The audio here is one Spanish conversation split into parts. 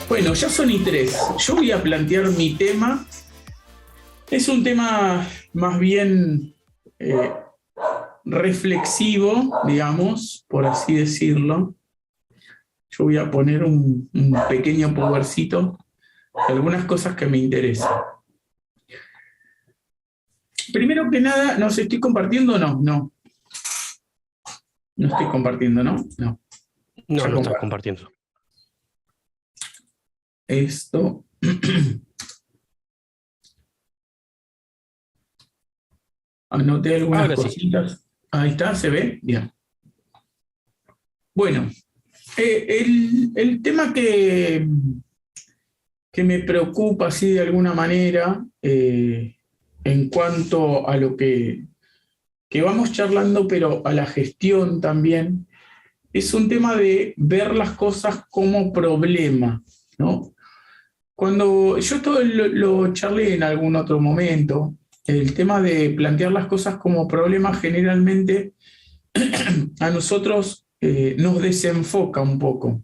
Bueno, ya son y 3. Yo voy a plantear mi tema. Es un tema más bien reflexivo, digamos, por así decirlo. Yo voy a poner un pequeño powercito de algunas cosas que me interesan. Primero que nada, ¿nos estoy compartiendo o no? No. No estoy compartiendo, ¿no? No. No, no estás compartiendo. Esto. Anoté algunas cositas. Sí. Ahí está, ¿se ve? Bien. Bueno, el tema que me preocupa así de alguna manera en cuanto a lo que vamos charlando, pero a la gestión también, es un tema de ver las cosas como problema, ¿no? Cuando yo esto lo charlé en algún otro momento, el tema de plantear las cosas como problema generalmente a nosotros nos desenfoca un poco.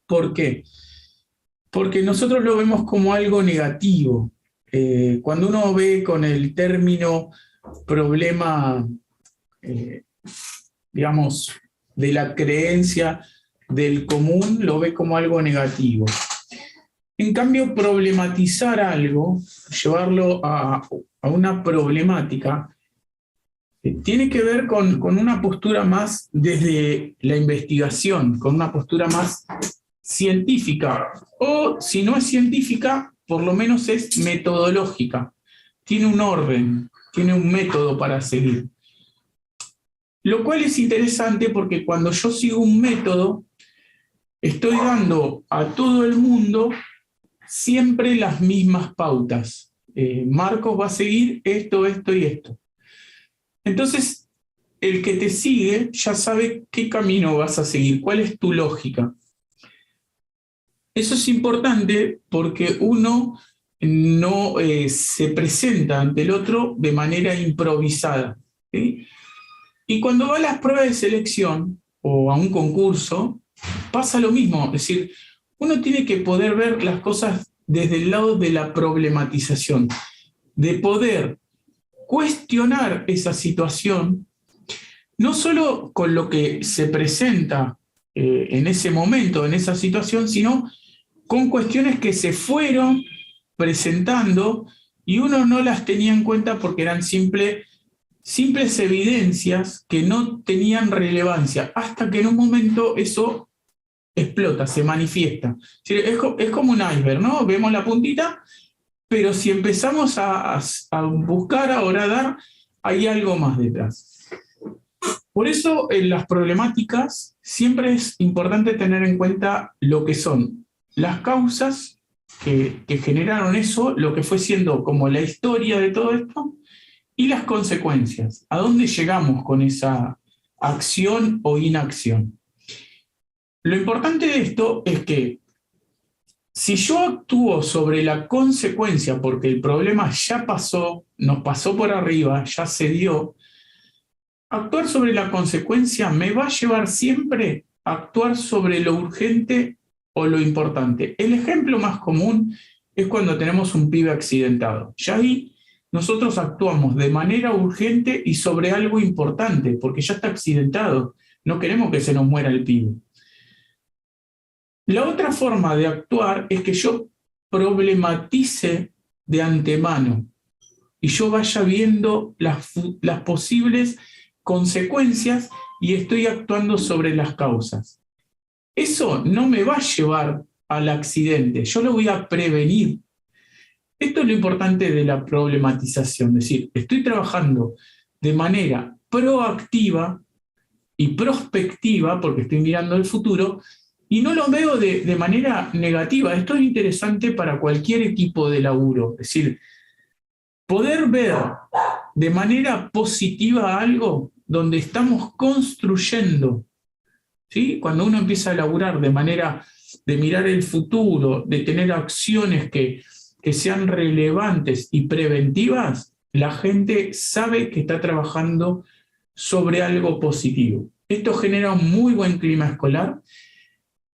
¿Por qué? Porque nosotros lo vemos como algo negativo. Cuando uno ve con el término problema, digamos, de la creencia del común, lo ve como algo negativo. En cambio, problematizar algo, llevarlo a una problemática, tiene que ver con una postura más desde la investigación, con una postura más científica, o si no es científica, por lo menos es metodológica. Tiene un orden, tiene un método para seguir. Lo cual es interesante porque cuando yo sigo un método, estoy dando a todo el mundo siempre las mismas pautas. Marcos va a seguir esto, esto y esto. Entonces, el que te sigue ya sabe qué camino vas a seguir, cuál es tu lógica. Eso es importante porque uno no se presenta ante el otro de manera improvisada, ¿sí? Y cuando va a las pruebas de selección o a un concurso, pasa lo mismo. Es decir, uno tiene que poder ver las cosas desde el lado de la problematización, de poder cuestionar esa situación, no solo con lo que se presenta en ese momento, en esa situación, sino con cuestiones que se fueron presentando y uno no las tenía en cuenta porque eran simples evidencias que no tenían relevancia, hasta que en un momento eso explota, se manifiesta. Es como un iceberg, ¿no? Vemos la puntita, pero si empezamos a buscar, a horadar, hay algo más detrás. Por eso en las problemáticas siempre es importante tener en cuenta lo que son las causas que generaron eso, lo que fue siendo como la historia de todo esto, y las consecuencias. ¿A dónde llegamos con esa acción o inacción? Lo importante de esto es que si yo actúo sobre la consecuencia porque el problema ya pasó, nos pasó por arriba, ya se dio, actuar sobre la consecuencia me va a llevar siempre a actuar sobre lo urgente o lo importante. El ejemplo más común es cuando tenemos un pibe accidentado. Ya ahí nosotros actuamos de manera urgente y sobre algo importante, porque ya está accidentado. No queremos que se nos muera el pibe. La otra forma de actuar es que yo problematice de antemano y yo vaya viendo las posibles consecuencias y estoy actuando sobre las causas. Eso no me va a llevar al accidente, yo lo voy a prevenir. Esto es lo importante de la problematización, es decir, estoy trabajando de manera proactiva y prospectiva, porque estoy mirando el futuro, y no lo veo de manera negativa. Esto es interesante para cualquier equipo de laburo, es decir, poder ver de manera positiva algo donde estamos construyendo, ¿sí? Cuando uno empieza a laburar de manera de mirar el futuro, de tener acciones que sean relevantes y preventivas, la gente sabe que está trabajando sobre algo positivo. Esto genera un muy buen clima escolar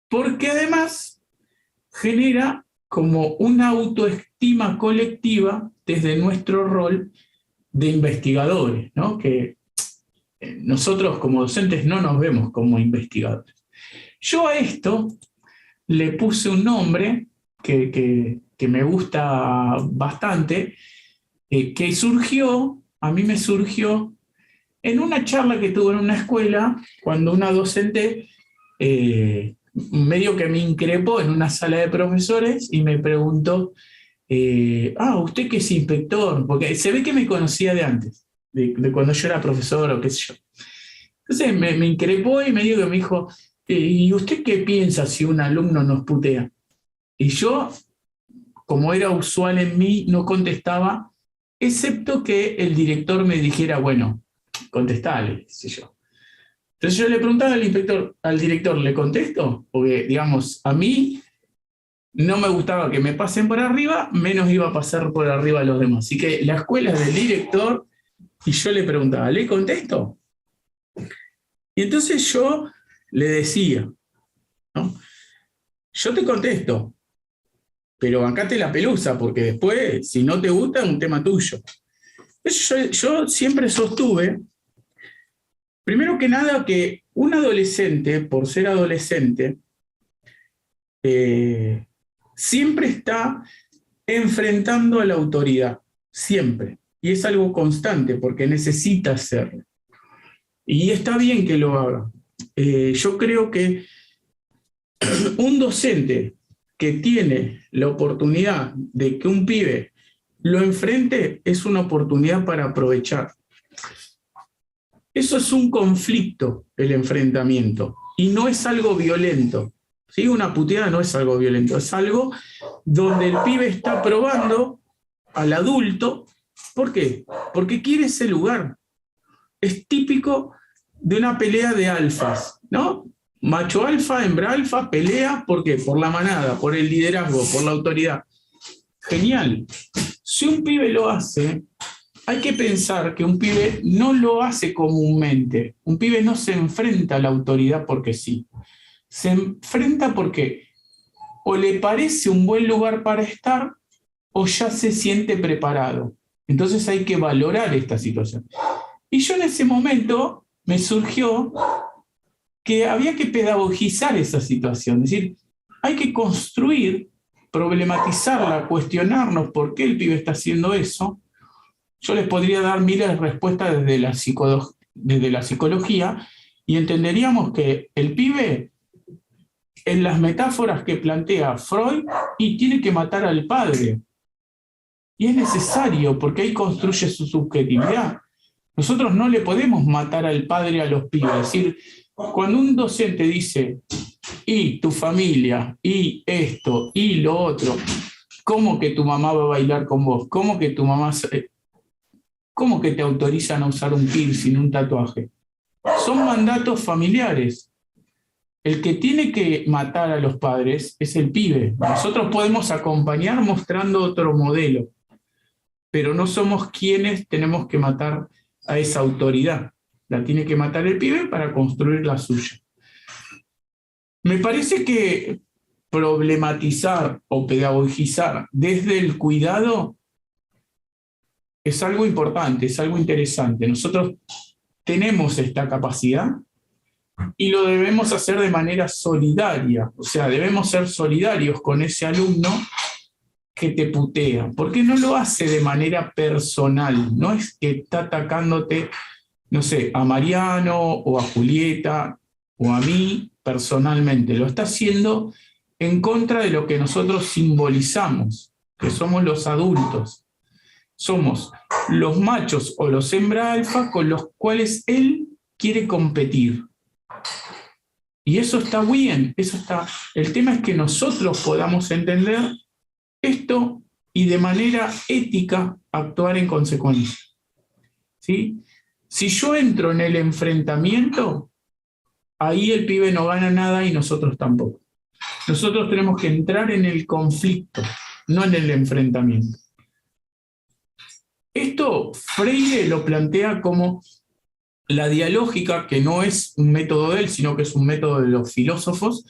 porque además genera como una autoestima colectiva desde nuestro rol de investigadores, ¿no? Que nosotros como docentes no nos vemos como investigadores. Yo a esto le puse un nombre que me gusta bastante, que a mí me surgió en una charla que tuve en una escuela, cuando una docente medio que me increpó en una sala de profesores y me preguntó, ¿usted qué es inspector? Porque se ve que me conocía de antes, de cuando yo era profesor o qué sé yo. Entonces me increpó y me dijo, ¿y usted qué piensa si un alumno nos putea? Y yo, como era usual en mí, no contestaba, excepto que el director me dijera, bueno, contestale, qué sé yo. Entonces yo le preguntaba al director, ¿le contesto? Porque, digamos, a mí no me gustaba que me pasen por arriba, menos iba a pasar por arriba a los demás. Así que la escuela es del director y yo le preguntaba, ¿le contesto? Y entonces yo le decía, ¿no? Yo te contesto, pero bancate la pelusa, porque después, si no te gusta, es un tema tuyo. Entonces yo siempre sostuve, primero que nada, que un adolescente, por ser adolescente, siempre está enfrentando a la autoridad, siempre. Y es algo constante, porque necesita hacerlo. Y está bien que lo haga. Yo creo que un docente que tiene la oportunidad de que un pibe lo enfrente es una oportunidad para aprovechar. Eso es un conflicto, el enfrentamiento, y no es algo violento. ¿Sí? Una puteada no es algo violento, es algo donde el pibe está probando al adulto. ¿Por qué? Porque quiere ese lugar. Es típico de una pelea de alfas, ¿no? Macho alfa, hembra alfa, pelea, ¿por qué? Por la manada, por el liderazgo, por la autoridad. Genial. Si un pibe lo hace, hay que pensar que un pibe no lo hace comúnmente. Un pibe no se enfrenta a la autoridad porque sí. Se enfrenta porque o le parece un buen lugar para estar o ya se siente preparado. Entonces hay que valorar esta situación. Y yo en ese momento me surgió que había que pedagogizar esa situación. Es decir, hay que construir, problematizarla, cuestionarnos por qué el pibe está haciendo eso. Yo les podría dar miles de respuestas desde la psicología y entenderíamos que el pibe, en las metáforas que plantea Freud, y tiene que matar al padre. Y es necesario, porque ahí construye su subjetividad. Nosotros no le podemos matar al padre a los pibes. Es decir, cuando un docente dice, y tu familia, y esto, y lo otro, ¿cómo que tu mamá va a bailar con vos? ¿Cómo que te autorizan a usar un piercing, un tatuaje? Son mandatos familiares. El que tiene que matar a los padres es el pibe. Nosotros podemos acompañar mostrando otro modelo, pero no somos quienes tenemos que matar a esa autoridad. La tiene que matar el pibe para construir la suya. Me parece que problematizar o pedagogizar desde el cuidado es algo importante, es algo interesante. Nosotros tenemos esta capacidad y lo debemos hacer de manera solidaria. O sea, debemos ser solidarios con ese alumno que te putea, porque no lo hace de manera personal, no es que está atacándote, no sé, a Mariano o a Julieta o a mí personalmente, lo está haciendo en contra de lo que nosotros simbolizamos, que somos los adultos. Somos los machos o los hembra alfa con los cuales él quiere competir. Y eso está bien, eso está. El tema es que nosotros podamos entender esto y de manera ética actuar en consecuencia. ¿Sí? Si yo entro en el enfrentamiento, ahí el pibe no gana nada y nosotros tampoco. Nosotros tenemos que entrar en el conflicto, no en el enfrentamiento. Esto Freire lo plantea como la dialógica, que no es un método de él, sino que es un método de los filósofos,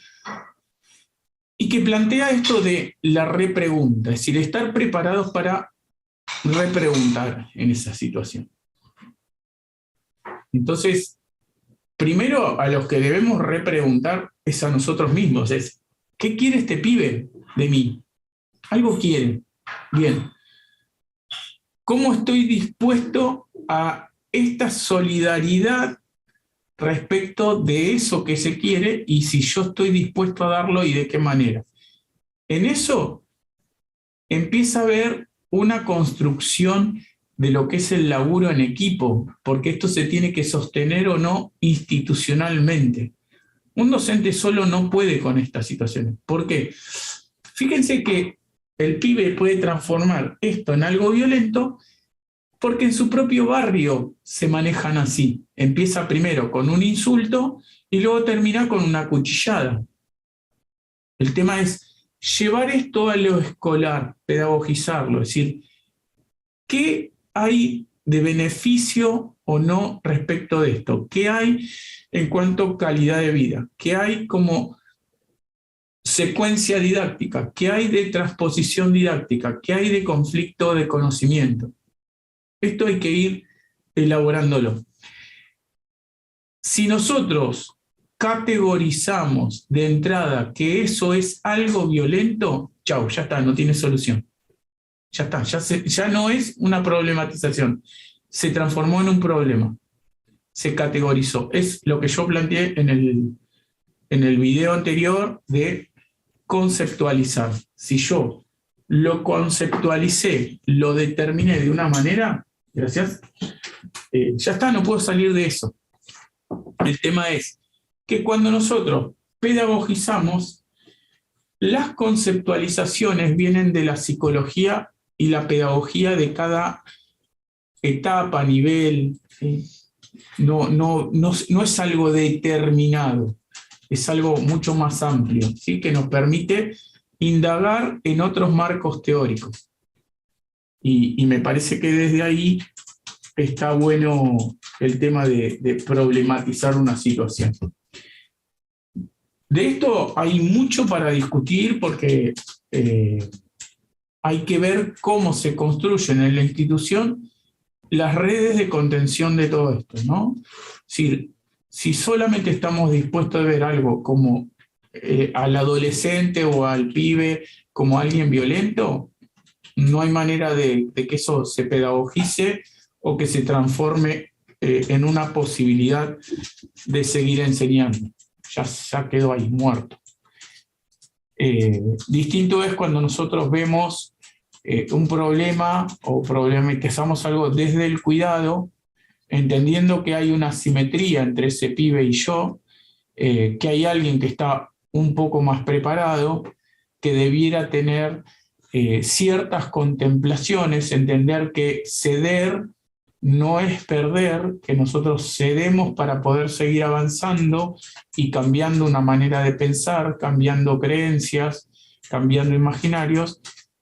y que plantea esto de la repregunta, es decir, estar preparados para repreguntar en esa situación. Entonces, primero a los que debemos repreguntar es a nosotros mismos, es, ¿qué quiere este pibe de mí? Algo quiere. Bien. ¿Cómo estoy dispuesto a esta solidaridad respecto de eso que se quiere y si yo estoy dispuesto a darlo y de qué manera? En eso empieza a haber una construcción de lo que es el laburo en equipo, porque esto se tiene que sostener o no institucionalmente. Un docente solo no puede con estas situaciones. ¿Por qué? Fíjense que el pibe puede transformar esto en algo violento porque en su propio barrio se manejan así. Empieza primero con un insulto y luego termina con una cuchillada. El tema es llevar esto a lo escolar, pedagogizarlo, es decir, ¿qué hay de beneficio o no respecto de esto? ¿Qué hay en cuanto a calidad de vida? ¿Qué hay como secuencia didáctica? ¿Qué hay de transposición didáctica? ¿Qué hay de conflicto de conocimiento? Esto hay que ir elaborándolo. Si nosotros categorizamos de entrada que eso es algo violento, chau, ya está, no tiene solución. Ya está, ya no es una problematización. Se transformó en un problema. Se categorizó. Es lo que yo planteé en el video anterior de conceptualizar. Si yo lo conceptualicé, lo determiné de una manera, gracias, ya está, no puedo salir de eso. El tema es que cuando nosotros pedagogizamos, las conceptualizaciones vienen de la psicología y la pedagogía de cada etapa, nivel. No es algo determinado, es algo mucho más amplio, ¿sí? Que nos permite indagar en otros marcos teóricos. Y me parece que desde ahí está bueno el tema de problematizar una situación. De esto hay mucho para discutir porque hay que ver cómo se construyen en la institución las redes de contención de todo esto, ¿no? Si solamente estamos dispuestos a ver algo como al adolescente o al pibe como alguien violento, no hay manera de que eso se pedagogice o que se transforme en una posibilidad de seguir enseñando. Ya quedó ahí, muerto. Distinto es cuando nosotros vemos un problema o problematizamos algo desde el cuidado, entendiendo que hay una simetría entre ese pibe y yo, que hay alguien que está un poco más preparado, que debiera tener ciertas contemplaciones, entender que ceder no es perder, que nosotros cedemos para poder seguir avanzando y cambiando una manera de pensar, cambiando creencias, cambiando imaginarios,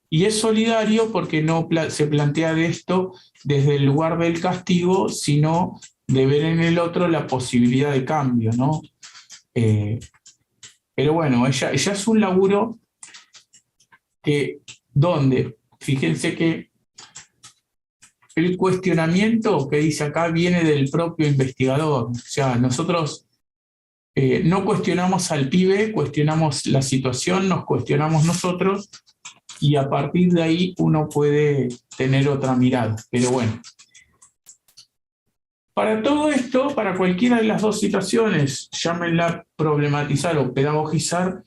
y es solidario porque no se plantea de esto desde el lugar del castigo, sino de ver en el otro la posibilidad de cambio, ¿no? Pero bueno, ya es un laburo donde, fíjense que el cuestionamiento que dice acá viene del propio investigador. O sea, nosotros no cuestionamos al pibe, cuestionamos la situación, nos cuestionamos nosotros y a partir de ahí uno puede tener otra mirada. Pero bueno, para todo esto, para cualquiera de las dos situaciones, llámenla problematizar o pedagogizar,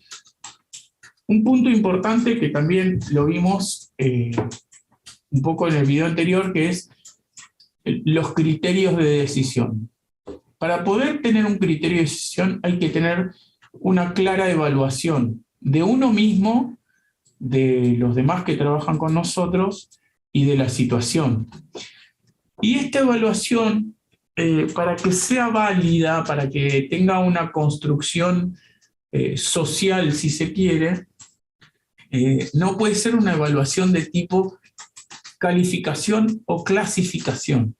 un punto importante que también lo vimos un poco en el video anterior, que es los criterios de decisión. Para poder tener un criterio de decisión hay que tener una clara evaluación de uno mismo, de los demás que trabajan con nosotros y de la situación. Y esta evaluación, para que sea válida, para que tenga una construcción social, si se quiere, no puede ser una evaluación de tipo calificación o clasificación.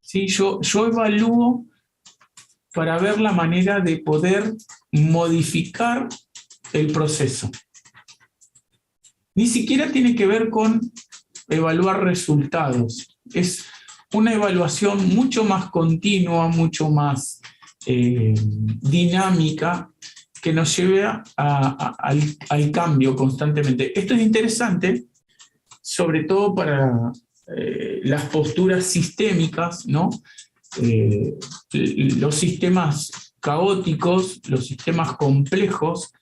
¿Sí? Yo evalúo para ver la manera de poder modificar el proceso. Ni siquiera tiene que ver con evaluar resultados. Es una evaluación mucho más continua, mucho más dinámica, que nos lleve al cambio constantemente. Esto es interesante, sobre todo para las posturas sistémicas, ¿no? Los sistemas caóticos, los sistemas complejos,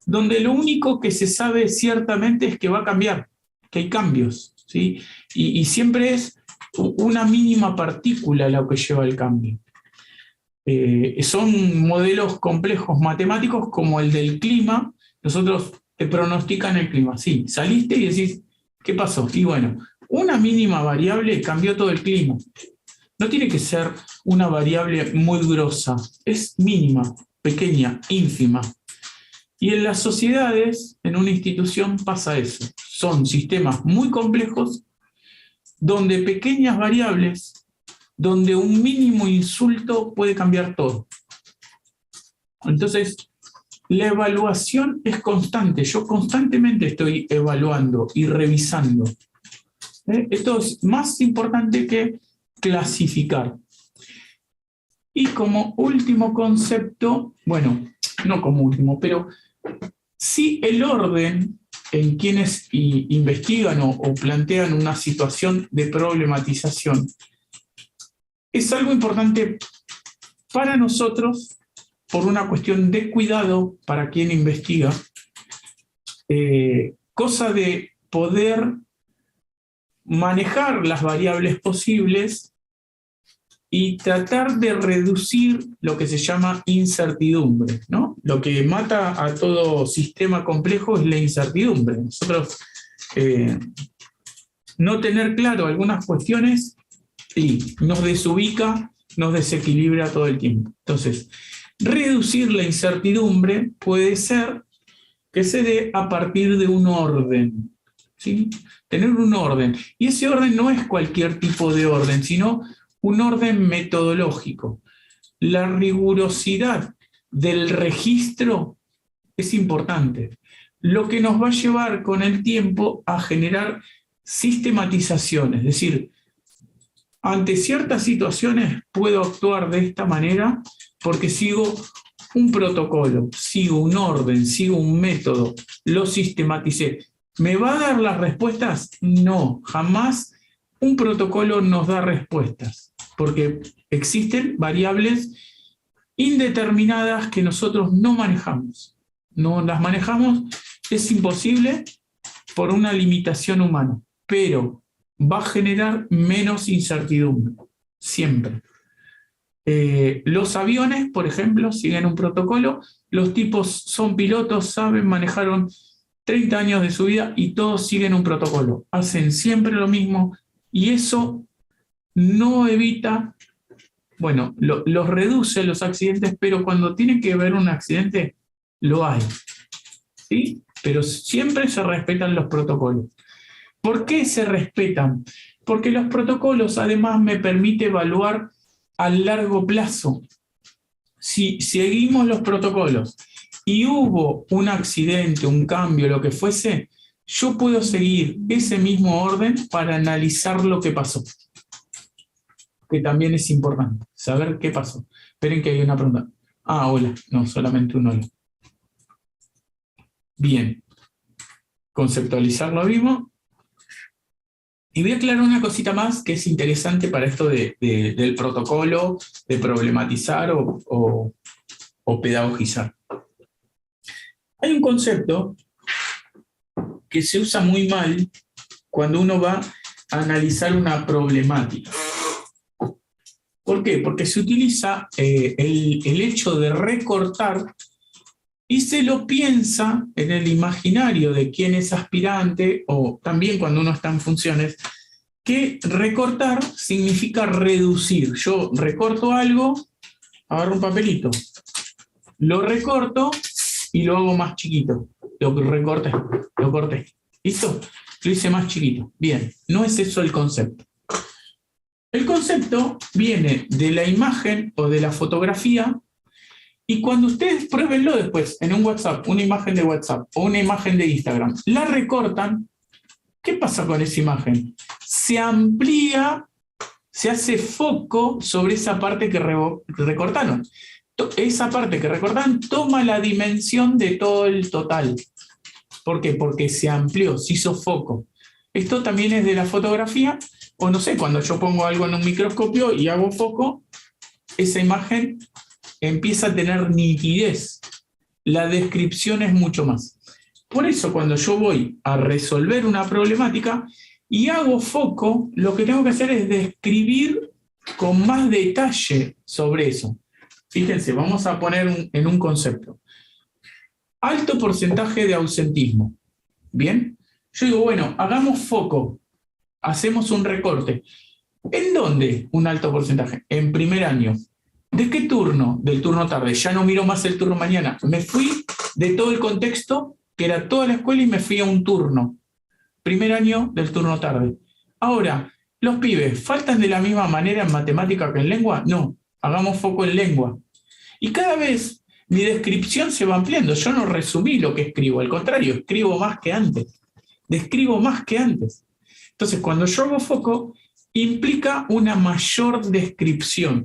donde lo único que se sabe ciertamente es que va a cambiar, que hay cambios, ¿sí? Y siempre es una mínima partícula lo que lleva al cambio. Son modelos complejos matemáticos como el del clima. Nosotros te pronostican el clima. Sí, saliste y decís, ¿qué pasó? Y bueno, una mínima variable cambió todo el clima. No tiene que ser una variable muy grosa, es mínima, pequeña, ínfima. Y en las sociedades, en una institución, pasa eso. Son sistemas muy complejos, donde pequeñas variables, donde un mínimo insulto puede cambiar todo. Entonces, la evaluación es constante. Yo constantemente estoy evaluando y revisando. Esto es más importante que clasificar. Y como último concepto, bueno, no como último, pero sí el orden en quienes investigan o plantean una situación de problematización es algo importante para nosotros por una cuestión de cuidado para quien investiga, cosa de poder manejar las variables posibles y tratar de reducir lo que se llama incertidumbre, ¿no? Lo que mata a todo sistema complejo es la incertidumbre. Nosotros no tener claro algunas cuestiones y nos desubica, nos desequilibra todo el tiempo. Entonces, reducir la incertidumbre puede ser que se dé a partir de un orden, ¿sí? Tener un orden. Y ese orden no es cualquier tipo de orden, sino un orden metodológico. La rigurosidad del registro es importante, lo que nos va a llevar con el tiempo a generar sistematizaciones, es decir, ante ciertas situaciones puedo actuar de esta manera porque sigo un protocolo, sigo un orden, sigo un método, lo sistematicé. ¿Me va a dar las respuestas? No, jamás un protocolo nos da respuestas, porque existen variables indeterminadas que nosotros no manejamos. No las manejamos, es imposible por una limitación humana, pero va a generar menos incertidumbre, siempre. Los aviones, por ejemplo, siguen un protocolo, los tipos son pilotos, saben, manejaron 30 años de su vida y todos siguen un protocolo, hacen siempre lo mismo y eso no evita, bueno, los reduce los accidentes, pero cuando tiene que haber un accidente, lo hay, ¿sí? Pero siempre se respetan los protocolos. ¿Por qué se respetan? Porque los protocolos además me permiten evaluar a largo plazo. Si seguimos los protocolos y hubo un accidente, un cambio, lo que fuese, yo puedo seguir ese mismo orden para analizar lo que pasó. Que también es importante, saber qué pasó. Esperen que hay una pregunta. Ah, hola. No, solamente un hola. Bien. Conceptualizar lo mismo. Y voy a aclarar una cosita más que es interesante para esto del protocolo, de problematizar o pedagogizar. Hay un concepto que se usa muy mal cuando uno va a analizar una problemática. ¿Por qué? Porque se utiliza el hecho de recortar y se lo piensa en el imaginario de quien es aspirante o también cuando uno está en funciones, que recortar significa reducir. Yo recorto algo, agarro un papelito, lo recorto y lo hago más chiquito. Lo corté. ¿Listo? Lo hice más chiquito. Bien, no es eso el concepto. El concepto viene de la imagen o de la fotografía Y cuando ustedes pruébenlo después en un WhatsApp, una imagen de WhatsApp o una imagen de Instagram, la recortan, ¿qué pasa con esa imagen? Se amplía, se hace foco sobre esa parte que recortaron. Esa parte que recortaron toma la dimensión de todo el total. ¿Por qué? Porque se amplió, se hizo foco. Esto también es de la fotografía, o no sé, cuando yo pongo algo en un microscopio y hago foco, esa imagen empieza a tener nitidez. La descripción es mucho más. Por eso, cuando yo voy a resolver una problemática y hago foco, lo que tengo que hacer es describir con más detalle sobre eso. Fíjense, vamos a poner en un concepto. Alto porcentaje de ausentismo. ¿Bien? Yo digo, bueno, hagamos foco, hacemos un recorte. ¿En dónde un alto porcentaje? En primer año. ¿De qué turno? Del turno tarde. Ya no miro más el turno mañana. Me fui de todo el contexto, que era toda la escuela, y me fui a un turno. Primer año del turno tarde. Ahora, ¿los pibes faltan de la misma manera en matemática que en lengua? No, hagamos foco en lengua. Y cada vez mi descripción se va ampliando. Yo no resumí lo que escribo, al contrario, escribo más que antes. Describo más que antes. Entonces, cuando yo hago foco, implica una mayor descripción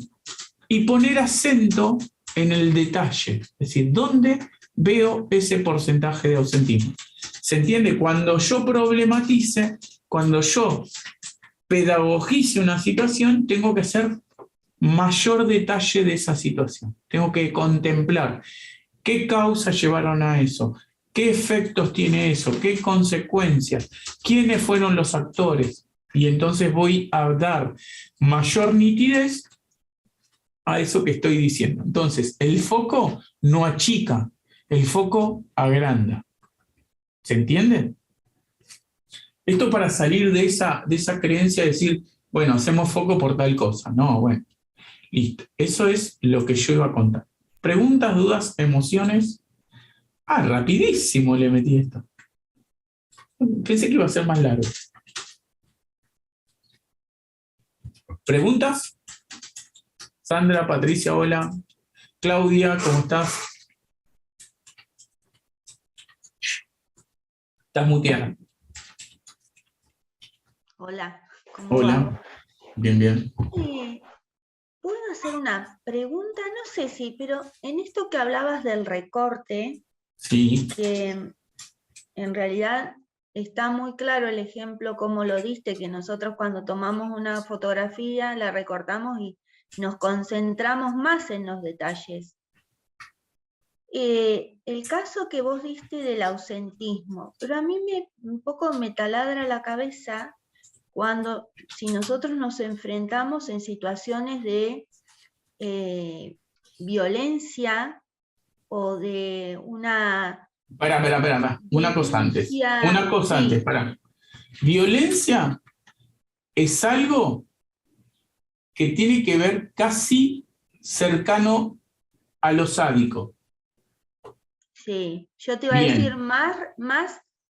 y poner acento en el detalle, es decir, ¿dónde veo ese porcentaje de ausentismo? ¿Se entiende? Cuando yo problematice, cuando yo pedagogice una situación, tengo que hacer mayor detalle de esa situación. Tengo que contemplar qué causas llevaron a eso, qué efectos tiene eso, qué consecuencias, quiénes fueron los actores. Y entonces voy a dar mayor nitidez a eso que estoy diciendo. Entonces, el foco no achica, el foco agranda. ¿Se entiende? Esto para salir de esa creencia de decir, bueno, hacemos foco por tal cosa. No, bueno, listo. Eso es lo que yo iba a contar. ¿Preguntas, dudas, emociones? Ah, rapidísimo le metí esto. Pensé que iba a ser más largo. ¿Preguntas? Sandra, Patricia, hola. Claudia, ¿cómo estás? Estás muteada. Hola, ¿cómo Hola. va? Bien, bien. ¿Puedo hacer una pregunta? No sé si, pero en esto que hablabas del recorte, Sí. que en realidad está muy claro el ejemplo como lo diste, que nosotros cuando tomamos una fotografía la recortamos y nos concentramos más en los detalles. El caso que vos diste del ausentismo, pero a mí un poco me taladra la cabeza si nosotros nos enfrentamos en situaciones de violencia o de una... Espera. Una cosa antes. Sí. Espera. Violencia es algo que tiene que ver casi cercano a lo sádico. Sí, yo te iba a decir más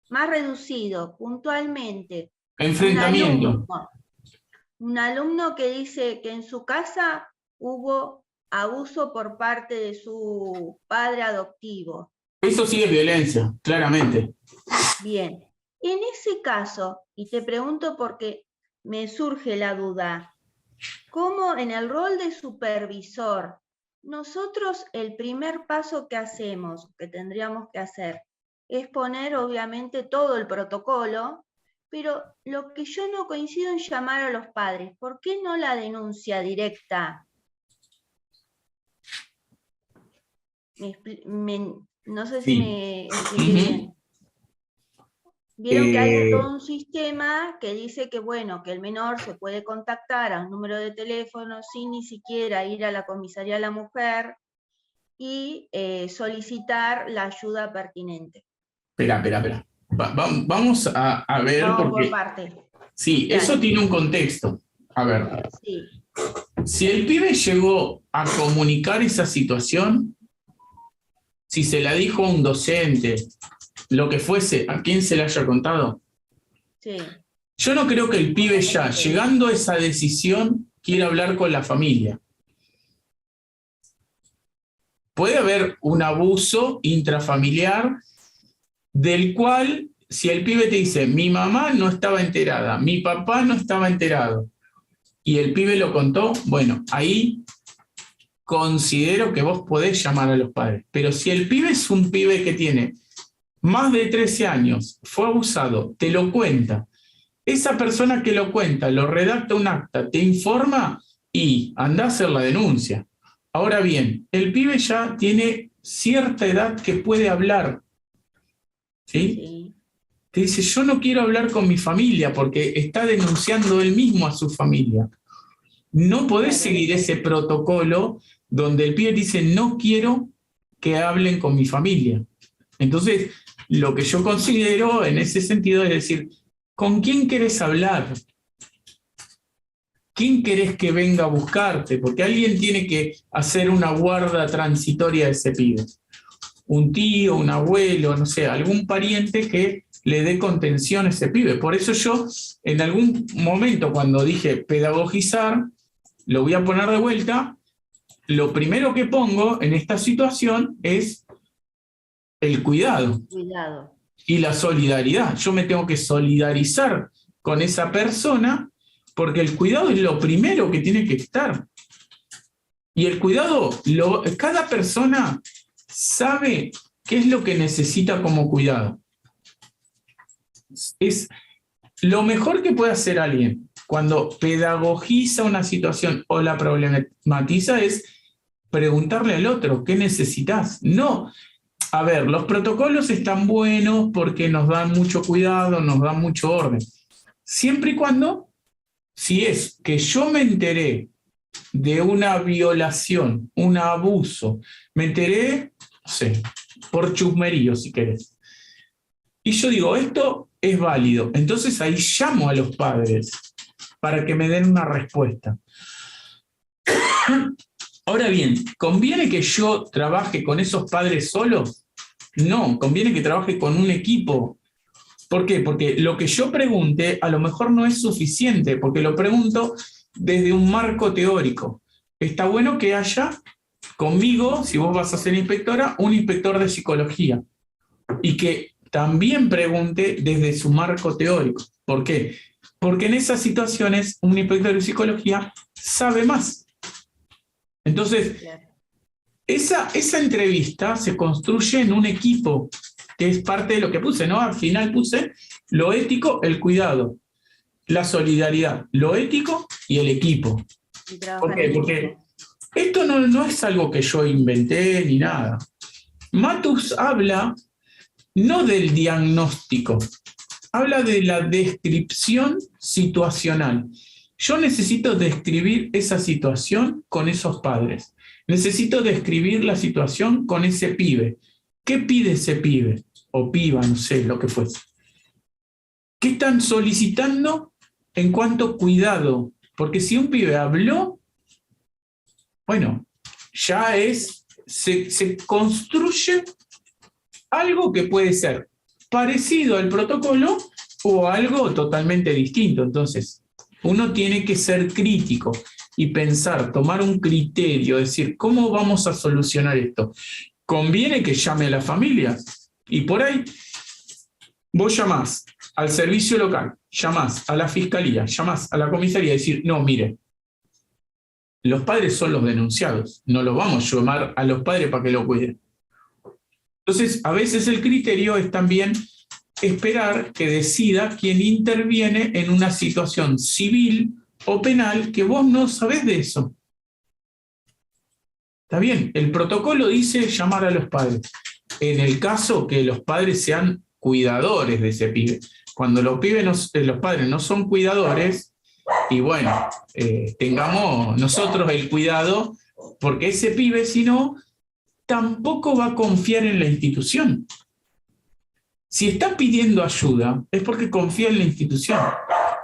reducido, puntualmente. Enfrentamiento. Un alumno que dice que en su casa hubo abuso por parte de su padre adoptivo. Eso sí es violencia, claramente. Bien, en ese caso, y te pregunto porque me surge la duda, ¿cómo en el rol de supervisor, nosotros el primer paso que hacemos, que tendríamos que hacer, es poner obviamente todo el protocolo, pero lo que yo no coincido en llamar a los padres, ¿por qué no la denuncia directa? No sé si me expliqué bien. Vieron que hay todo un sistema que dice que, bueno, que el menor se puede contactar a un número de teléfono sin ni siquiera ir a la comisaría de la mujer y solicitar la ayuda pertinente. Espera. Vamos a ver. Vamos porque... por parte. Sí, Dale. eso tiene un contexto. A ver. Sí. Si el pibe llegó a comunicar esa situación, si se la dijo a un docente, lo que fuese, a quien se la haya contado, Sí. yo no creo que el pibe ya, llegando a esa decisión, quiera hablar con la familia. puede haber un abuso intrafamiliar del cual, si el pibe te dice, mi mamá no estaba enterada, mi papá no estaba enterado, y el pibe lo contó, bueno, ahí considero que vos podés llamar a los padres. Pero si el pibe es un pibe que tiene más de 13 años, fue abusado, te lo cuenta, esa persona que lo cuenta, lo redacta un acta, te informa y anda a hacer la denuncia. Ahora bien, el pibe ya tiene cierta edad que puede hablar, ¿sí? Sí. Te dice, yo no quiero hablar con mi familia porque está denunciando él mismo a su familia. No podés seguir ese protocolo donde el pibe dice, no quiero que hablen con mi familia. Entonces, lo que yo considero en ese sentido es decir, ¿con quién querés hablar? ¿Quién querés que venga a buscarte? Porque alguien tiene que hacer una guarda transitoria de ese pibe. Un tío, un abuelo, no sé, algún pariente que le dé contención a ese pibe. Por eso yo, en algún momento, cuando dije pedagogizar, lo voy a poner de vuelta, lo primero que pongo en esta situación es el cuidado. Cuidado. Y la solidaridad. Yo me tengo que solidarizar con esa persona porque el cuidado es lo primero que tiene que estar. Y el cuidado, cada persona sabe qué es lo que necesita como cuidado. Es lo mejor que puede hacer alguien cuando pedagogiza una situación o la problematiza es preguntarle al otro, ¿qué necesitas? No. A ver, los protocolos están buenos porque nos dan mucho cuidado, nos dan mucho orden. Siempre y cuando, si es que yo me enteré de una violación, un abuso, me enteré, no sé, por chusmerío si querés. Y yo digo, esto es válido. Entonces ahí llamo a los padres para que me den una respuesta. Ahora bien, ¿conviene que yo trabaje con esos padres solos? No, conviene que trabaje con un equipo. ¿Por qué? Porque lo que yo pregunte a lo mejor no es suficiente, porque lo pregunto desde un marco teórico. Está bueno que haya conmigo, si vos vas a ser inspectora, un inspector de psicología y que también pregunte desde su marco teórico. ¿Por qué? Porque en esas situaciones un inspector de psicología sabe más. Entonces, esa entrevista se construye en un equipo, que es parte de lo que puse, ¿no? Al final puse lo ético, el cuidado, la solidaridad, lo ético y el equipo. ¿Por qué? Porque esto no es algo que yo inventé ni nada. Matus habla no del diagnóstico, habla de la descripción situacional. Yo necesito describir esa situación con esos padres. Necesito describir la situación con ese pibe. ¿Qué pide ese pibe? O piba, no sé, lo que fuese. ¿Qué están solicitando en cuanto a cuidado? Porque si un pibe habló, bueno, ya se construye algo que puede ser parecido al protocolo o algo totalmente distinto. Entonces, uno tiene que ser crítico y pensar, tomar un criterio, decir, ¿cómo vamos a solucionar esto? ¿Conviene que llame a la familia? Y por ahí, vos llamás al servicio local, llamás a la fiscalía, llamás a la comisaría y decir, no, mire, los padres son los denunciados, no los vamos a llamar a los padres para que lo cuiden. Entonces, a veces el criterio es también esperar que decida quien interviene en una situación civil o penal que vos no sabés de eso. Está bien, el protocolo dice llamar a los padres. En el caso que los padres sean cuidadores de ese pibe. Cuando los padres no son cuidadores, y bueno, tengamos nosotros el cuidado, porque ese pibe, si no, tampoco va a confiar en la institución. Si está pidiendo ayuda, es porque confía en la institución.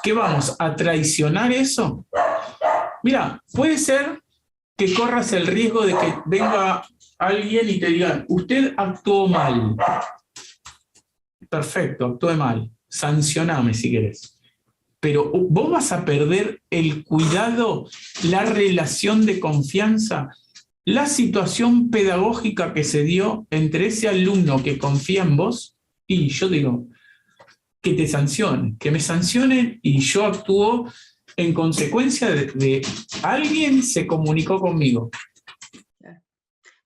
¿Qué vamos a traicionar eso? Mira, puede ser que corras el riesgo de que venga alguien y te diga, usted actuó mal. Perfecto, actué mal. Sancioname si querés. Pero vos vas a perder el cuidado, la relación de confianza. la situación pedagógica que se dio entre ese alumno que confía en vos y yo digo, que te sancionen, que me sancionen y yo actúo en consecuencia de alguien se comunicó conmigo.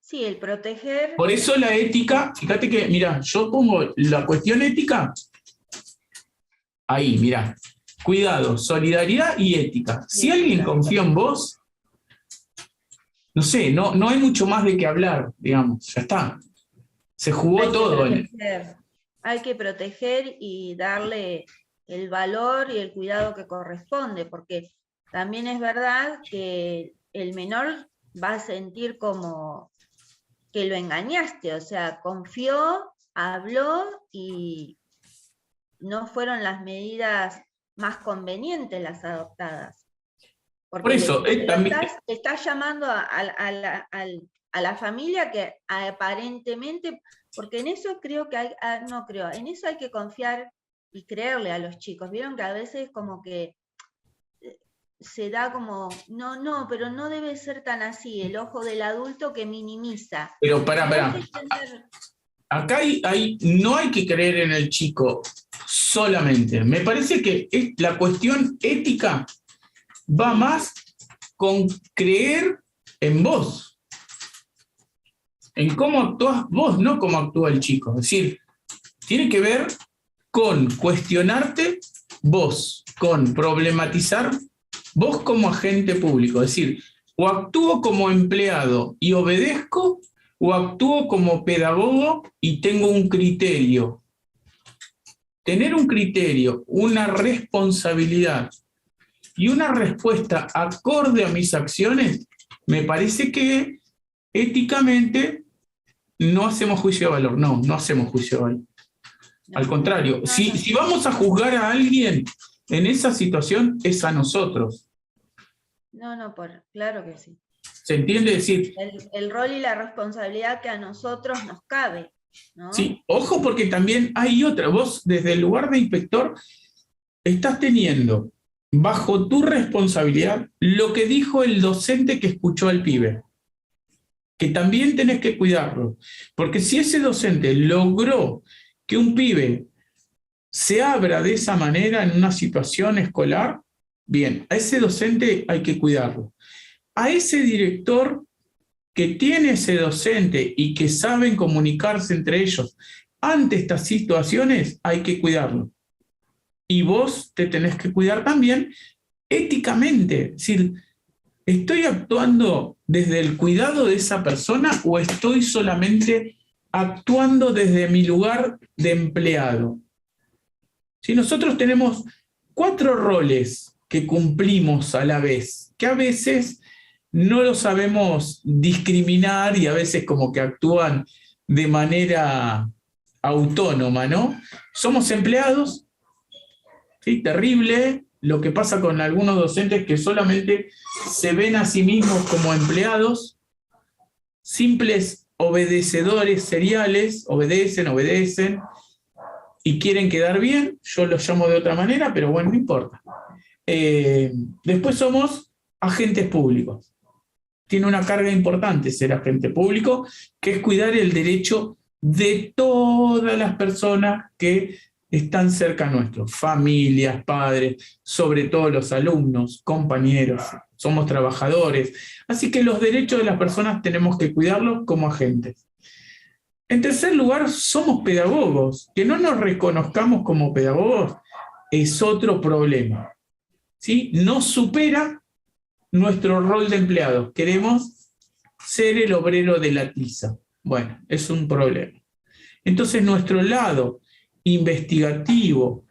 Sí, el proteger. Por eso la ética, fíjate que, mira, yo pongo la cuestión ética ahí, mira, cuidado, solidaridad y ética. Si alguien confía en vos, no sé, no hay mucho más de qué hablar, digamos, ya está. Se jugó todo. Hay que proteger y darle el valor y el cuidado que corresponde, porque también es verdad que el menor va a sentir como que lo engañaste, o sea, confió, habló y no fueron las medidas más convenientes las adoptadas. Porque por eso, estás llamando a la familia que aparentemente, porque en eso creo que en eso hay que confiar y creerle a los chicos. Vieron que a veces como que se da como, pero no debe ser tan así, el ojo del adulto que minimiza. Pero pará. Acá no hay que creer en el chico solamente. Me parece que la cuestión ética va más con creer en vos, en cómo actúas vos, no cómo actúa el chico. Es decir, tiene que ver con cuestionarte vos, con problematizar vos como agente público. Es decir, o actúo como empleado y obedezco, o actúo como pedagogo y tengo un criterio. Tener un criterio, una responsabilidad y una respuesta acorde a mis acciones, me parece que éticamente no hacemos juicio de valor. No hacemos juicio de valor. Al contrario, si vamos a juzgar a alguien en esa situación, es a nosotros. Claro que sí. ¿Se entiende? Decir, el rol y la responsabilidad que a nosotros nos cabe, ¿no? Sí, ojo, porque también hay otra. Vos, desde el lugar de inspector, estás teniendo bajo tu responsabilidad lo que dijo el docente que escuchó al pibe, que también tenés que cuidarlo, porque si ese docente logró que un pibe se abra de esa manera en una situación escolar, bien, a ese docente hay que cuidarlo. A ese director que tiene ese docente y que saben comunicarse entre ellos ante estas situaciones, hay que cuidarlo. Y vos te tenés que cuidar también éticamente. Es decir, ¿estoy actuando desde el cuidado de esa persona o estoy solamente actuando desde mi lugar de empleado? Si nosotros tenemos 4 roles que cumplimos a la vez, que a veces no lo sabemos discriminar y a veces como que actúan de manera autónoma, ¿no? Somos empleados, ¿sí? Terrible lo que pasa con algunos docentes que solamente se ven a sí mismos como empleados, simples obedecedores seriales, obedecen, y quieren quedar bien. Yo los llamo de otra manera, pero bueno, no importa. Después somos agentes públicos. Tiene una carga importante ser agente público, que es cuidar el derecho de todas las personas que están cerca nuestro, familias, padres, sobre todo los alumnos, compañeros, somos trabajadores. Así que los derechos de las personas tenemos que cuidarlos como agentes. En tercer lugar, somos pedagogos. Que no nos reconozcamos como pedagogos es otro problema, ¿sí? Nos supera nuestro rol de empleados. Queremos ser el obrero de la tiza. Bueno, es un problema. Entonces, nuestro lado investigativo,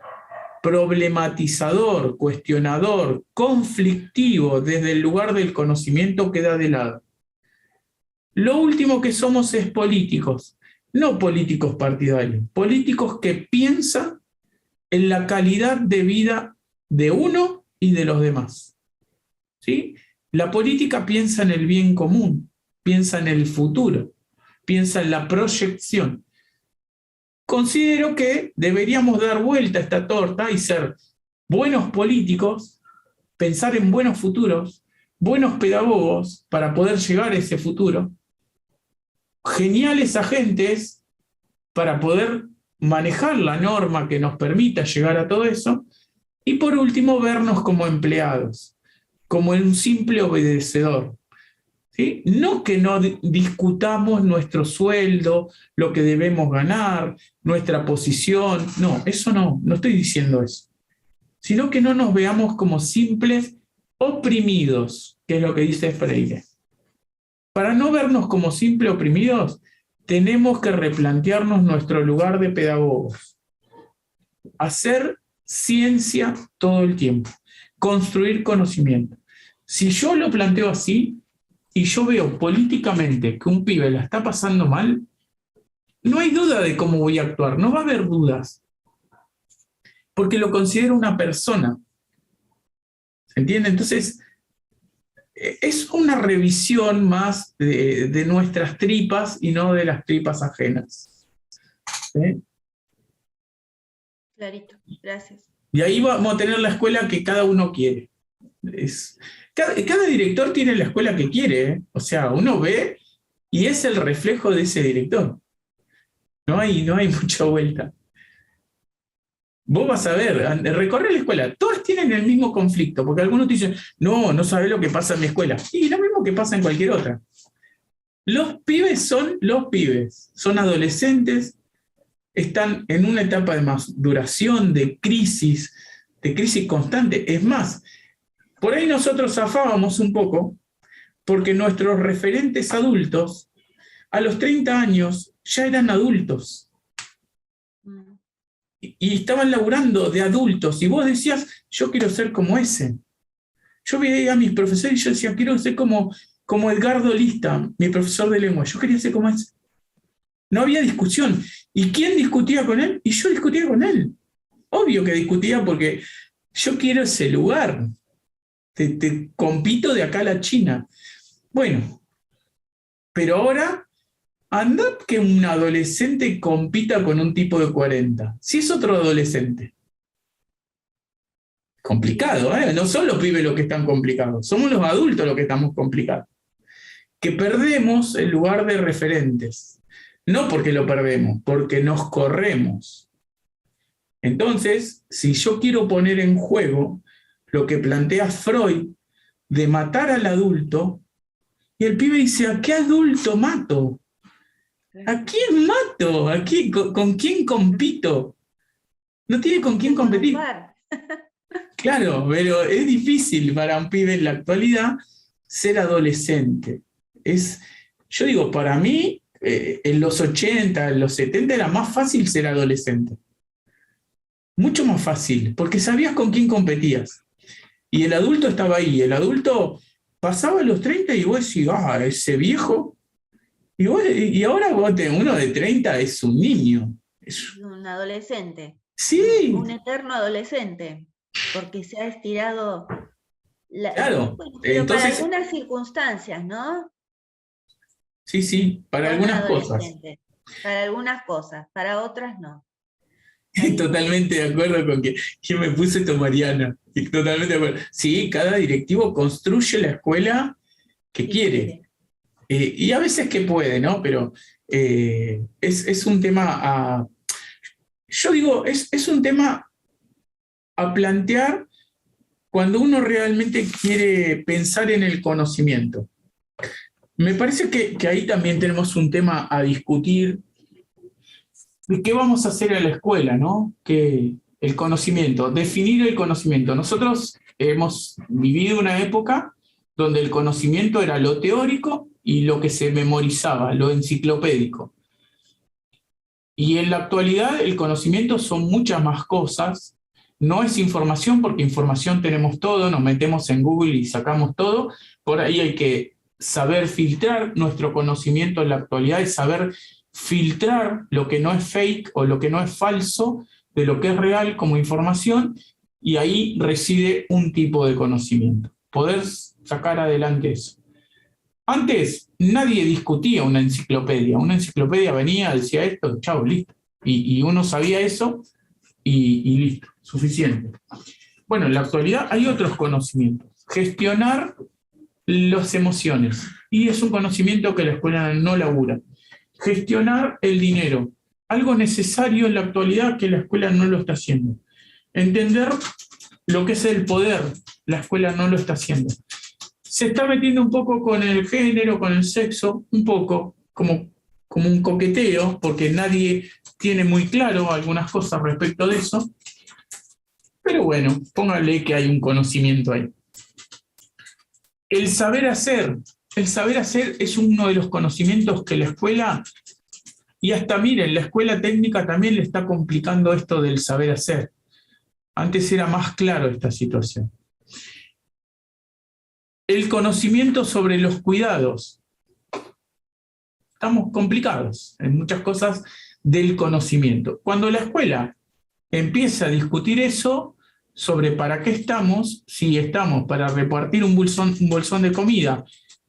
problematizador, cuestionador, conflictivo desde el lugar del conocimiento queda de lado. Lo último que somos es políticos. No políticos partidarios, políticos que piensan en la calidad de vida de uno y de los demás. ¿Sí? La política piensa en el bien común, piensa en el futuro, piensa en la proyección. Considero que deberíamos dar vuelta a esta torta y ser buenos políticos, pensar en buenos futuros, buenos pedagogos para poder llegar a ese futuro, geniales agentes para poder manejar la norma que nos permita llegar a todo eso, y por último, vernos como empleados, como un simple obedecedor. ¿Sí? No que no discutamos nuestro sueldo, lo que debemos ganar, nuestra posición, no, eso no estoy diciendo eso, sino que no nos veamos como simples oprimidos, que es lo que dice Freire. Para no vernos como simples oprimidos, tenemos que replantearnos nuestro lugar de pedagogos, hacer ciencia todo el tiempo, construir conocimiento. Si yo lo planteo así, y yo veo políticamente que un pibe la está pasando mal, no hay duda de cómo voy a actuar, no va a haber dudas, porque lo considero una persona. ¿Se entiende? Entonces, es una revisión más de nuestras tripas y no de las tripas ajenas. ¿Sí? Clarito, gracias. Y ahí vamos a tener la escuela que cada uno quiere. Cada director tiene la escuela que quiere, ¿eh? O sea, uno ve y es el reflejo de ese director. No hay mucha vuelta. Vos vas a ver, recorrer la escuela, todos tienen el mismo conflicto, porque algunos te dicen, no sabés lo que pasa en mi escuela. Y lo mismo que pasa en cualquier otra. Los pibes son los pibes, son adolescentes, están en una etapa de maduración, de crisis constante. Es más, por ahí nosotros zafábamos un poco, porque nuestros referentes adultos, a los 30 años, ya eran adultos. Y estaban laburando de adultos, y vos decías, yo quiero ser como ese. Yo veía a mis profesores y yo decía, quiero ser como Edgardo Lista, mi profesor de lengua. Yo quería ser como ese. No había discusión. ¿Y quién discutía con él? Y yo discutía con él. Obvio que discutía porque yo quiero ese lugar. Te compito de acá a la China. Bueno, pero ahora anda que un adolescente compita con un tipo de 40. Si es otro adolescente. Complicado, ¿eh? No son los pibes los que están complicados, somos los adultos los que estamos complicados. Que perdemos el lugar de referentes. No porque lo perdemos, porque nos corremos. Entonces, si yo quiero poner en juego lo que plantea Freud de matar al adulto, y el pibe dice, ¿a qué adulto mato? ¿A quién mato? ¿Con quién compito? No tiene con quién competir. Claro, pero es difícil para un pibe en la actualidad ser adolescente. Yo digo, para mí, en los 80, en los 70 era más fácil ser adolescente. Mucho más fácil, porque sabías con quién competías. Y el adulto estaba ahí. El adulto pasaba los 30 y vos decís, ese viejo. Y ahora uno de 30 es un niño. Es un adolescente. Sí. Un eterno adolescente. Porque se ha estirado. Claro. Bueno, pero entonces, para algunas circunstancias, ¿no? Sí, para algunas cosas. Para algunas cosas, para otras no. Totalmente de acuerdo con que me puse esto, Mariana. Totalmente de acuerdo. Sí, cada directivo construye la escuela que quiere. Y a veces que puede, ¿no? Pero es un tema yo digo, es un tema a plantear cuando uno realmente quiere pensar en el conocimiento. Me parece que ahí también tenemos un tema a discutir. ¿Qué vamos a hacer en la escuela, no? Que el conocimiento, definir el conocimiento. Nosotros hemos vivido una época donde el conocimiento era lo teórico y lo que se memorizaba, lo enciclopédico. Y en la actualidad el conocimiento son muchas más cosas. No es información, porque información tenemos todo, nos metemos en Google y sacamos todo. Por ahí hay que saber filtrar nuestro conocimiento en la actualidad, es saber filtrar lo que no es fake o lo que no es falso de lo que es real como información, y ahí reside un tipo de conocimiento. Poder sacar adelante eso. Antes nadie discutía una enciclopedia venía, decía esto, chao, listo. Y uno sabía eso y listo, suficiente. Bueno, en la actualidad hay otros conocimientos. Gestionar las emociones. Y es un conocimiento que la escuela no labura. Gestionar el dinero, algo necesario en la actualidad que la escuela no lo está haciendo. Entender lo que es el poder, la escuela no lo está haciendo. Se está metiendo un poco con el género, con el sexo, un poco, como un coqueteo, porque nadie tiene muy claro algunas cosas respecto de eso. Pero bueno, póngale que hay un conocimiento ahí. El saber hacer es uno de los conocimientos que la escuela, y hasta miren, la escuela técnica también le está complicando esto del saber hacer. Antes era más claro esta situación. El conocimiento sobre los cuidados. Estamos complicados en muchas cosas del conocimiento. Cuando la escuela empieza a discutir eso, sobre para qué estamos, si estamos para repartir un bolsón de comida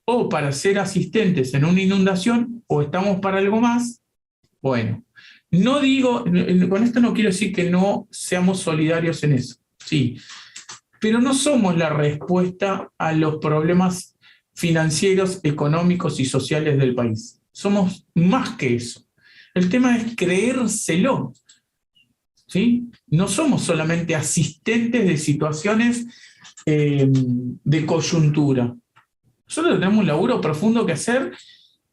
o para ser asistentes en una inundación o estamos para algo más, bueno, no digo, con esto no quiero decir que no seamos solidarios en eso, sí, pero no somos la respuesta a los problemas financieros, económicos y sociales del país. Somos más que eso. El tema es creérselo. ¿Sí? No somos solamente asistentes de situaciones de coyuntura. Nosotros tenemos un laburo profundo que hacer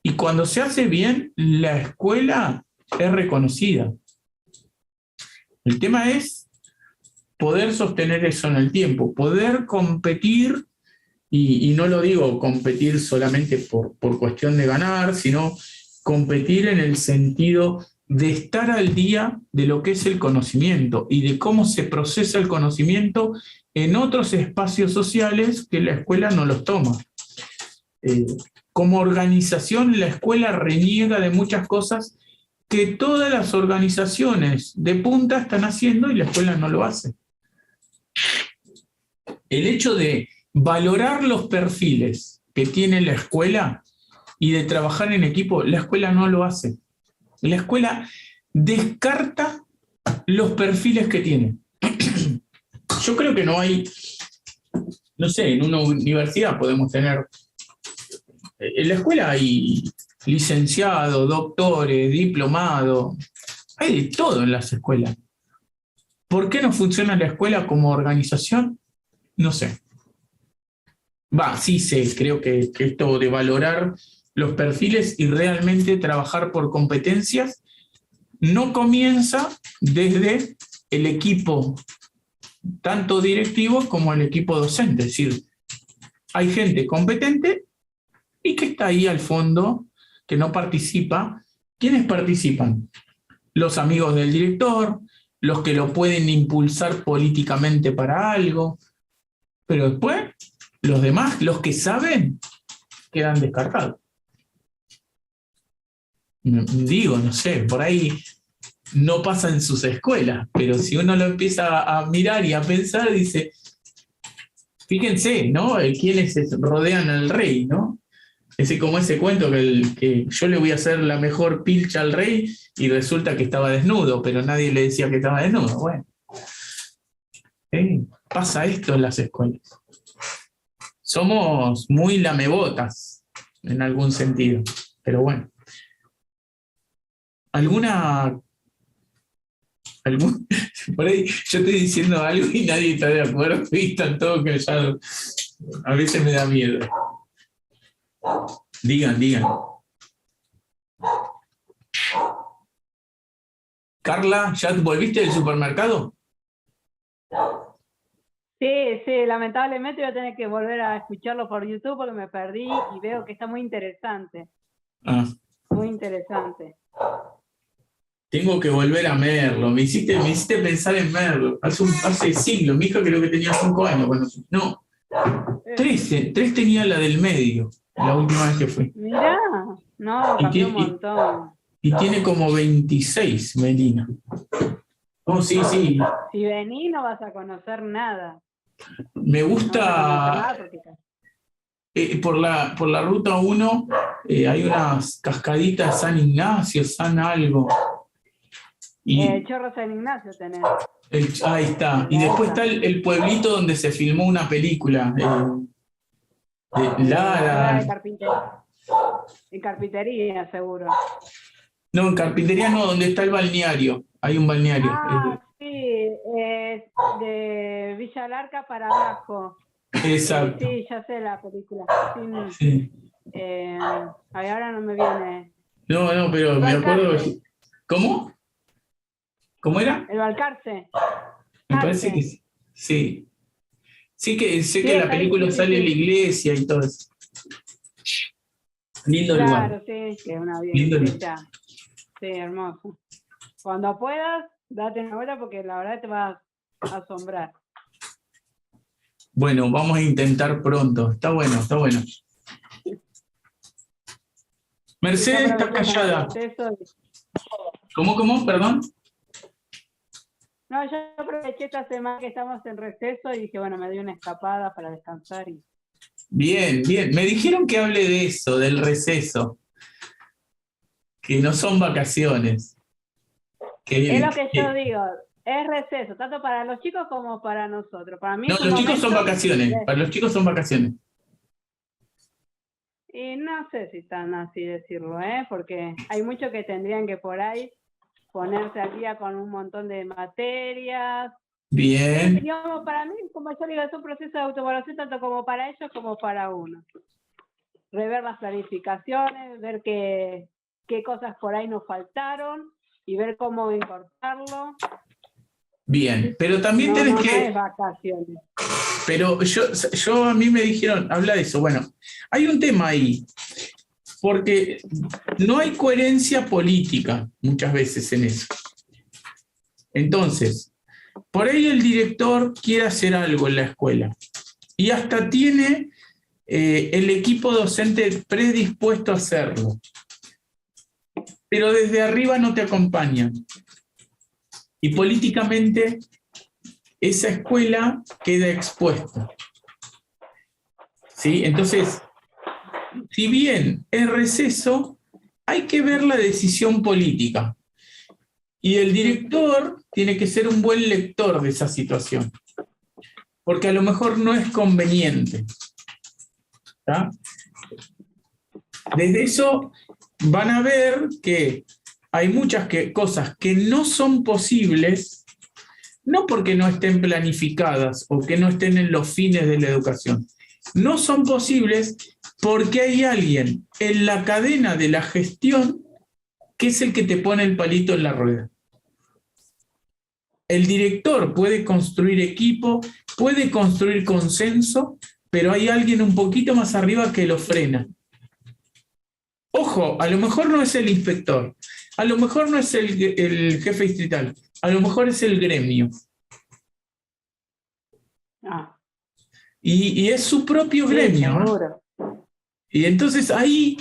y cuando se hace bien, la escuela es reconocida. El tema es poder sostener eso en el tiempo, poder competir, y no lo digo competir solamente por cuestión de ganar, sino competir en el sentido de estar al día de lo que es el conocimiento y de cómo se procesa el conocimiento en otros espacios sociales que la escuela no los toma. Como organización, la escuela reniega de muchas cosas que todas las organizaciones de punta están haciendo y la escuela no lo hace. El hecho de valorar los perfiles que tiene la escuela y de trabajar en equipo, la escuela no lo hace. La escuela descarta los perfiles que tiene. Yo creo que no hay, no sé, en una universidad podemos tener, en la escuela hay licenciados, doctores, diplomados, hay de todo en las escuelas. ¿Por qué no funciona la escuela como organización? No sé. Sí sé, creo que esto de valorar los perfiles y realmente trabajar por competencias no comienza desde el equipo, tanto directivo como el equipo docente. Es decir, hay gente competente y que está ahí al fondo, que no participa. ¿Quiénes participan? Los amigos del director, los que lo pueden impulsar políticamente para algo, pero después los demás, los que saben, quedan descartados. Digo, no sé, por ahí no pasa en sus escuelas, pero si uno lo empieza a mirar y a pensar, dice, fíjense, ¿no? Quiénes rodean al rey, ¿no? Como ese cuento que yo le voy a hacer la mejor pilcha al rey y resulta que estaba desnudo, pero nadie le decía que estaba desnudo. Bueno, pasa esto en las escuelas. Somos muy lamebotas en algún sentido, pero bueno. Por ahí yo estoy diciendo algo y nadie está de acuerdo y están todos callados. A veces me da miedo. Digan. Carla, ¿ya volviste del supermercado? Sí, lamentablemente voy a tener que volver a escucharlo por YouTube porque me perdí y veo que está muy interesante. Muy interesante. Tengo que volver a Merlo. Me hiciste pensar en Merlo. Hace siglos. Mi hija creo que tenía 5 años. Bueno, no, 13 tenía la del medio, la última vez que fui. Mirá, no, cambió un montón. Y tiene como 26, Melina. Oh, sí. Si venís no vas a conocer nada. Me gusta... por la ruta 1 hay unas cascaditas San Ignacio, San algo. El Chorro San Ignacio tenés. Ahí está. Y después está el pueblito donde se filmó una película. Lara. De carpintería. En carpintería, seguro. No, en carpintería no, donde está el balneario. Hay un balneario. Sí, de Villa Larca para abajo. Exacto. Sí, ya sé la película. Sí. Ahora no me viene. No, pero me acuerdo. ¿Cómo? ¿Cómo era? El Balcarce. Me parece que sí. Sí. Sí, que sé que en la película sale la iglesia y todo eso. Lindo lugar. Claro, sí, que es una Lindo iglesia. Sí, hermoso. Cuando puedas, date una vuelta porque la verdad te vas a asombrar. Bueno, vamos a intentar pronto. Está bueno, está bueno. Mercedes está callada. ¿Cómo? Perdón. No, yo aproveché esta semana que estamos en receso y dije, bueno, me di una escapada para descansar. Bien. Me dijeron que hable de eso, del receso. Que no son vacaciones. Es lo que yo digo, es receso, tanto para los chicos como para nosotros. Para mí no, los chicos son vacaciones. Para los chicos son vacaciones. Y no sé si tan así decirlo, porque hay muchos que tendrían que por ahí ponerse al día con un montón de materias. Bien. Digamos, para mí, como yo digo, es un proceso de autoevaluación tanto como para ellos como para uno. Rever las planificaciones, ver qué cosas por ahí nos faltaron y ver cómo incorporarlo. Bien, pero también tenés que... No es vacaciones. Pero yo a mí me dijeron, habla de eso. Bueno, hay un tema ahí, porque no hay coherencia política muchas veces en eso. Entonces, por ahí el director quiere hacer algo en la escuela y hasta tiene el equipo docente predispuesto a hacerlo, pero desde arriba no te acompañan. Y políticamente esa escuela queda expuesta. ¿Sí? Entonces, si bien es receso, hay que ver la decisión política. Y el director tiene que ser un buen lector de esa situación, porque a lo mejor no es conveniente. ¿Tá? Desde eso van a ver que hay muchas cosas que no son posibles, no porque no estén planificadas o que no estén en los fines de la educación. No son posibles porque hay alguien en la cadena de la gestión que es el que te pone el palito en la rueda. El director puede construir equipo, puede construir consenso, pero hay alguien un poquito más arriba que lo frena. Ojo, a lo mejor no es el inspector, a lo mejor no es el jefe distrital, a lo mejor es el gremio. Y es su propio gremio, ¿no? Y entonces ahí,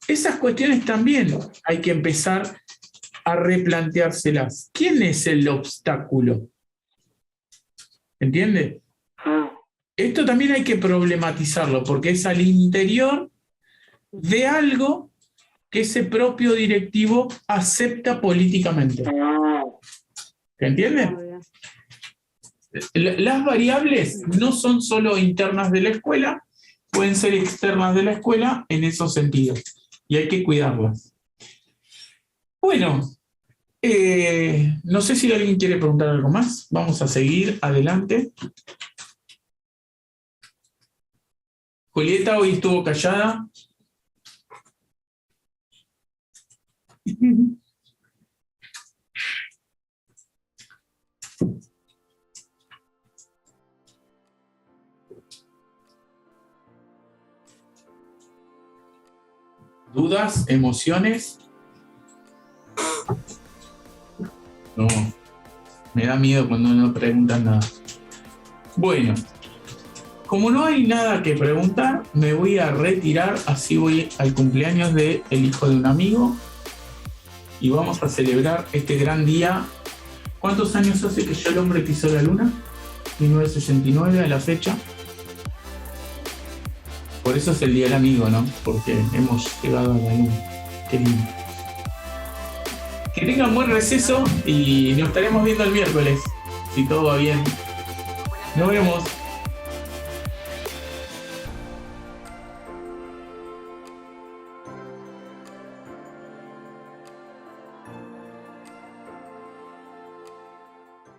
esas cuestiones también hay que empezar a replanteárselas. ¿Quién es el obstáculo? ¿Entiende? Esto también hay que problematizarlo, porque es al interior de algo que ese propio directivo acepta políticamente. ¿Entiende? Las variables no son solo internas de la escuela, pueden ser externas de la escuela en esos sentidos, y hay que cuidarlas. Bueno, no sé si alguien quiere preguntar algo más. Vamos a seguir adelante. Julieta hoy estuvo callada. ¿Dudas? ¿Emociones? No, me da miedo cuando no preguntan nada. Bueno, como no hay nada que preguntar, me voy a retirar, así voy al cumpleaños del hijo de un amigo y vamos a celebrar este gran día. ¿Cuántos años hace que ya el hombre pisó la luna? 1969 a la fecha. Por eso es el Día del Amigo, ¿no? Porque hemos llegado a la luna. Qué lindo. Que tengan buen receso y nos estaremos viendo el miércoles, si todo va bien. Nos vemos.